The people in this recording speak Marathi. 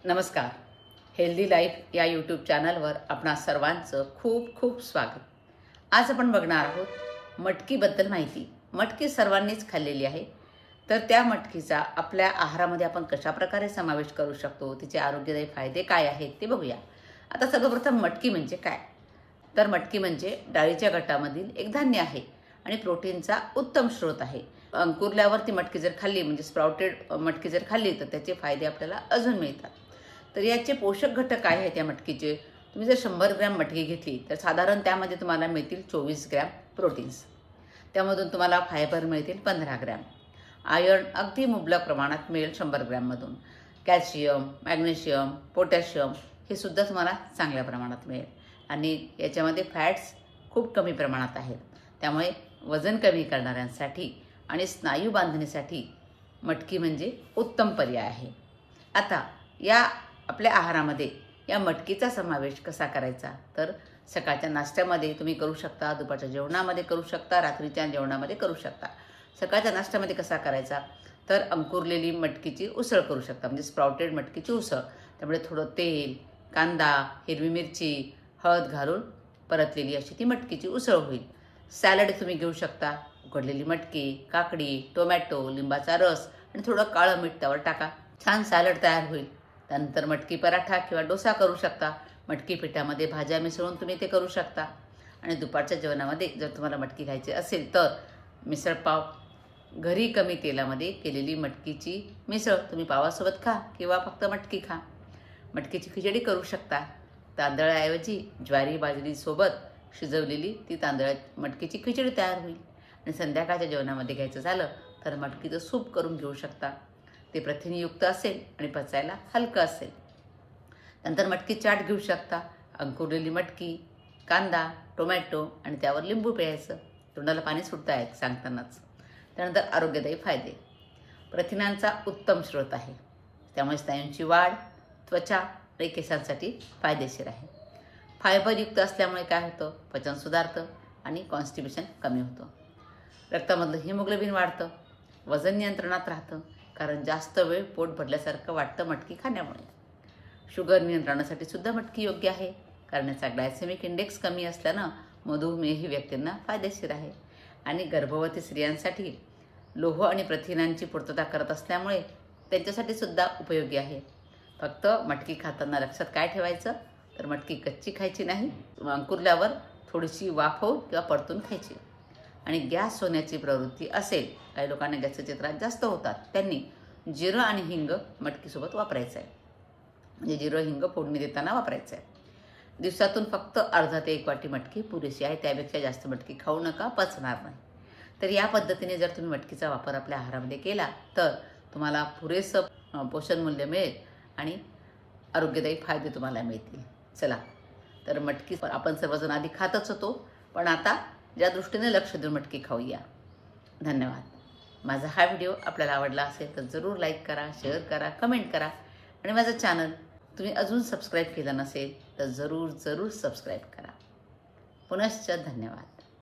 नमस्कार. हेल्दी लाईफ या यूट्यूब चॅनलवर आपणा सर्वांचं खूप खूप स्वागत. आज आपण बघणार आहोत मटकीबद्दल माहिती. मटकी सर्वांनीच खाल्लेली आहे, तर त्या मटकीचा आपल्या आहारामध्ये आपण कशाप्रकारे समावेश करू शकतो, तिचे आरोग्यदायी फायदे काय आहेत ते बघूया. आता सर्वप्रथम मटकी म्हणजे काय? तर मटकी म्हणजे डाळीच्या गटामधील एक धान्य आहे आणि प्रोटीनचा उत्तम स्रोत आहे. अंकुरल्यावर ती मटकी जर खाल्ली म्हणजे स्प्राउटेड मटकी जर खाल्ली तर त्याचे फायदे आपल्याला अजून मिळतात. तर याचे पोषक घटक काय आहेत या मटकीचे? तुम्ही जर 100 ग्रॅम मटकी घेतली तर साधारण त्यामध्ये तुम्हाला मिळतील 24 ग्रॅम प्रोटीन्स. त्यामधून तुम्हाला फायबर मिळतील 15 ग्रॅम. आयर्न अगदी मुबलक प्रमाणात मिळेल 100 ग्रॅममधून. कॅल्शियम, मॅग्नेशियम, पोटॅशियम हे सुद्धा तुम्हाला चांगल्या प्रमाणात मिळेल. आणि याच्यामध्ये फॅट्स खूप कमी प्रमाणात आहेत. त्यामुळे वजन कमी करणाऱ्यांसाठी आणि स्नायू बांधणीसाठी मटकी म्हणजे उत्तम पर्याय आहे. आता या आपल्या आहारामध्ये या मटकीचा समावेश कसा करायचा? तर सकाळच्या नाश्त्यामध्ये तुम्ही करू शकता, दुपारच्या जेवणामध्ये करू शकता, रात्रीच्या जेवणामध्ये करू शकता. सकाळच्या नाश्त्यामध्ये कसा करायचा? तर अंकुरलेली मटकीची उसळ करू शकता, म्हणजे स्प्राउटेड मटकीची उसळ. त्यामुळे थोडं तेल, कांदा, हिरवी मिरची, हळद घालून परतलेली अशी ती मटकीची उसळ होईल. सॅलड तुम्ही घेऊ शकता. उकडलेली मटकी, काकडी, टोमॅटो, लिंबाचा रस आणि थोडं काळं मीठ त्यावर टाका. छान सॅलड तयार होईल. त्यानंतर मटकी पराठा किंवा डोसा करू शकता. मटकी पिठामध्ये भाज्या मिसळून तुम्ही ते करू शकता. आणि दुपारच्या जेवणामध्ये जर तुम्हाला मटकी खायची असेल तर मिसळपाव, घरी कमी तेलामध्ये केलेली मटकीची मिसळ तुम्ही पावासोबत खा किंवा फक्त मटकी खा. मटकीची खिचडी करू शकता. तांदळाऐवजी ज्वारी बाजरीसोबत शिजवलेली ती मटकीची खिचडी तयार होईल. आणि संध्याकाळच्या जेवणामध्ये घ्यायचं झालं तर मटकीचं सूप करून घेऊ शकता. ते प्रथिनयुक्त असेल आणि पचायला हलकं असेल. नंतर मटकी चाट घेऊ शकता. अंकुरलेली मटकी, कांदा, टोमॅटो आणि त्यावर लिंबू पिळायचं. तोंडाला पाणी सुटतं आहे सांगतानाच. त्यानंतर आरोग्यदायी फायदे. प्रथिनांचा उत्तम स्रोत आहे, त्यामुळे स्नायूंची वाढ, त्वचा आणि केसांसाठी फायदेशीर आहे. फायबरयुक्त असल्यामुळे काय होतं? पचन सुधारतं आणि कॉन्स्टिपेशन कमी होतं. रक्तामधलं हिमोग्लोबिन वाढतं. वजन नियंत्रणात राहतं, कारण जास्त वेळ पोट भरल्यासारखं वाटतं मटकी खाण्यामुळे. शुगर नियंत्रणासाठी सुद्धा मटकी योग्य आहे, कारण याचा ग्लायसेमिक इंडेक्स कमी असल्यानं मधुमेही व्यक्तींना फायदेशीर आहे. आणि गर्भवती स्त्रियांसाठी लोह आणि प्रथिनांची पूर्तता करत असल्यामुळे त्यांच्यासाठी सुद्धा उपयोगी आहे. फक्त मटकी खाताना लक्षात काय ठेवायचं? तर मटकी कच्ची खायची नाही, अंकुरल्यावर थोडीशी वाफवून किंवा परतून खायची. आणि गॅस होण्याची प्रवृत्ती असेल, काही लोकांना गॅसचे त्रास जास्त होतात, त्यांनी जिरं आणि हिंग मटकीसोबत वापरायचं आहे. म्हणजे जिरं हिंग फोडणी देताना वापरायचं आहे. दिवसातून फक्त अर्धा ते 1 वाटी मटकी पुरेशी आहे. त्यापेक्षा जास्त मटकी खाऊ नका, पचणार नाही. तर या पद्धतीने जर तुम्ही मटकीचा वापर आपल्या आहारामध्ये केला तर तुम्हाला पुरेसं पोषण मूल्य मिळेल आणि आरोग्यदायी फायदे तुम्हाला मिळतील. चला, तर मटकी आपण सर्वजण आधी खातच होतो, पण आता ज्या दृष्टीने लक्ष देऊन मटकी खाऊया. धन्यवाद. माझा हा व्हिडिओ आपल्याला आवडला असेल तर जरूर लाईक करा, शेअर करा, कमेंट करा. आणि माझं चॅनल तुम्ही अजून सबस्क्राईब केलं नसेल तर जरूर सबस्क्राईब करा. पुनश्च धन्यवाद.